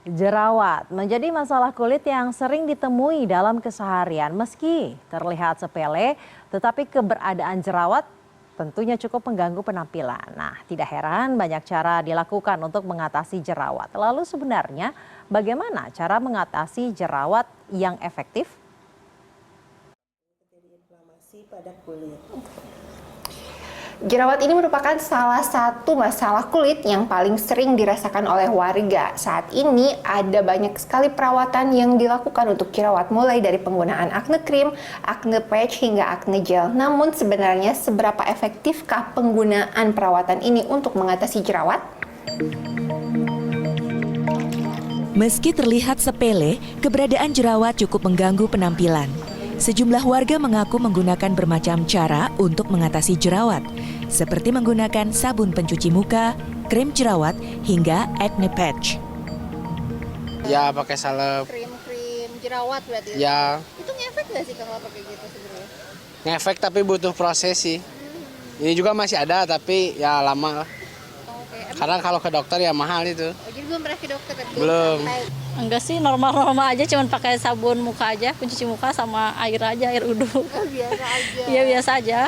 Jerawat menjadi masalah kulit yang sering ditemui dalam keseharian. Meski terlihat sepele, tetapi keberadaan jerawat tentunya cukup mengganggu penampilan. Nah, tidak heran banyak cara dilakukan untuk mengatasi jerawat. Lalu sebenarnya bagaimana cara mengatasi jerawat yang efektif? Inflamasi pada kulit. Jerawat ini merupakan salah satu masalah kulit yang paling sering dirasakan oleh warga. Saat ini ada banyak sekali perawatan yang dilakukan untuk jerawat, mulai dari penggunaan acne cream, acne patch, hingga acne gel. Namun sebenarnya seberapa efektifkah penggunaan perawatan ini untuk mengatasi jerawat? Meski terlihat sepele, keberadaan jerawat cukup mengganggu penampilan. Sejumlah warga mengaku menggunakan bermacam cara untuk mengatasi jerawat, seperti menggunakan sabun pencuci muka, krim jerawat, hingga acne patch. Ya, pakai salep. Krim jerawat berarti? Ya. Itu ngefek nggak sih kalau pakai gitu sebenarnya? Ngefek tapi butuh proses sih. Ini juga masih ada tapi ya lama lah. Karena kalau ke dokter ya mahal itu. Oh, jadi belum pernah ke dokter? Belum. Enggak sih, normal-normal aja, cuman pakai sabun muka aja, pencuci muka sama air aja, air uduk. Oh, biasa aja? Iya, biasa aja.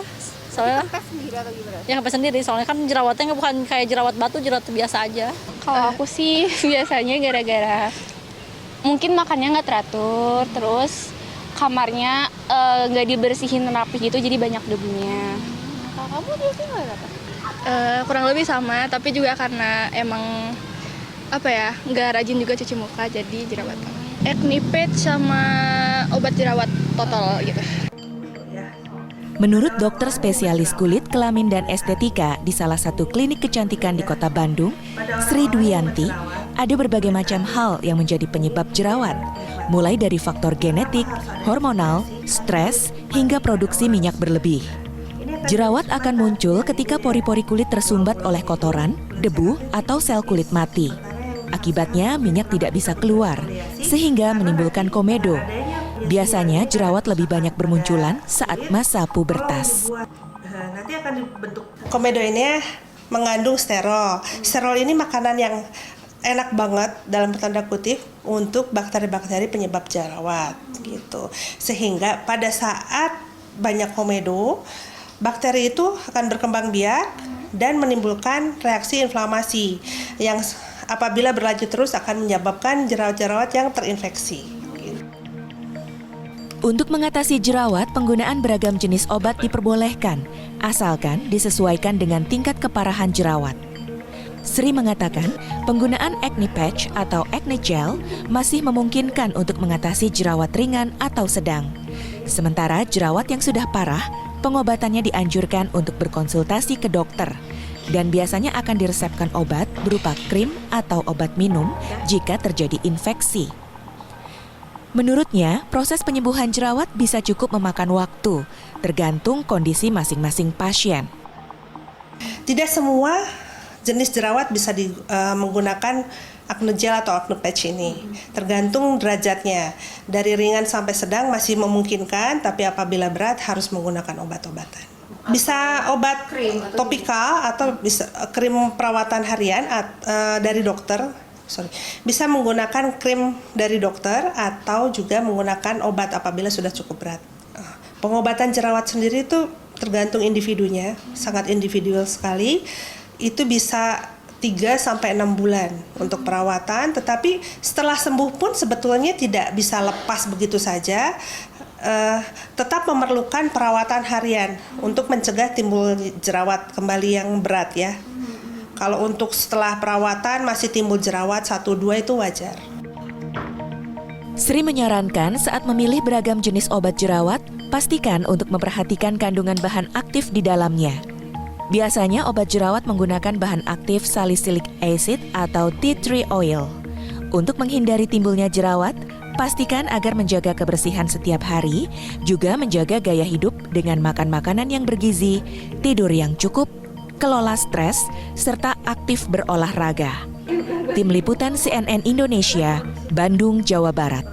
Soalnya kempes sendiri atau gimana? ya kempes sendiri, soalnya kan jerawatnya bukan kayak jerawat batu, jerawat biasa aja. Kalau aku sih biasanya gara-gara mungkin makannya nggak teratur, terus kamarnya nggak dibersihin rapi gitu, jadi banyak debunya. Kalau kamu biasanya nggak apa? Kurang lebih sama, tapi juga karena emang nggak rajin juga cuci muka, jadi jerawatan. Acne patch sama obat jerawat total gitu. Menurut dokter spesialis kulit, kelamin, dan estetika di salah satu klinik kecantikan di kota Bandung, Sri Dwianti, ada berbagai macam hal yang menjadi penyebab jerawat, mulai dari faktor genetik, hormonal, stres, hingga produksi minyak berlebih. Jerawat akan muncul ketika pori-pori kulit tersumbat oleh kotoran, debu, atau sel kulit mati. Akibatnya, minyak tidak bisa keluar, sehingga menimbulkan komedo. Biasanya, jerawat lebih banyak bermunculan saat masa pubertas. Nanti akan dibentuk. Komedo ini mengandung sterol. Sterol ini makanan yang enak banget dalam tanda kutip untuk bakteri-bakteri penyebab jerawat gitu. Sehingga pada saat banyak komedo, bakteri itu akan berkembang biak dan menimbulkan reaksi inflamasi yang apabila berlanjut terus akan menyebabkan jerawat-jerawat yang terinfeksi. Untuk mengatasi jerawat, penggunaan beragam jenis obat diperbolehkan, asalkan disesuaikan dengan tingkat keparahan jerawat. Sri mengatakan, penggunaan acne patch atau acne gel masih memungkinkan untuk mengatasi jerawat ringan atau sedang. Sementara jerawat yang sudah parah, pengobatannya dianjurkan untuk berkonsultasi ke dokter dan biasanya akan diresepkan obat berupa krim atau obat minum jika terjadi infeksi. Menurutnya, proses penyembuhan jerawat bisa cukup memakan waktu, tergantung kondisi masing-masing pasien. Tidak semua jenis jerawat bisa menggunakan acne gel atau acne patch ini. Tergantung derajatnya. Dari ringan sampai sedang masih memungkinkan, tapi apabila berat harus menggunakan obat-obatan. Bisa obat topikal atau bisa krim perawatan harian dari dokter. Bisa menggunakan krim dari dokter atau juga menggunakan obat apabila sudah cukup berat. Pengobatan jerawat sendiri itu tergantung individunya, sangat individual sekali. Itu bisa 3-6 bulan untuk perawatan, tetapi setelah sembuh pun sebetulnya tidak bisa lepas begitu saja. Tetap memerlukan perawatan harian untuk mencegah timbul jerawat kembali yang berat ya. Kalau untuk setelah perawatan masih timbul jerawat 1-2 itu wajar. Sri menyarankan saat memilih beragam jenis obat jerawat, pastikan untuk memperhatikan kandungan bahan aktif di dalamnya. Biasanya obat jerawat menggunakan bahan aktif salicylic acid atau tea tree oil. Untuk menghindari timbulnya jerawat, pastikan agar menjaga kebersihan setiap hari, juga menjaga gaya hidup dengan makan makanan yang bergizi, tidur yang cukup, kelola stres, serta aktif berolahraga. Tim Liputan CNN Indonesia, Bandung, Jawa Barat.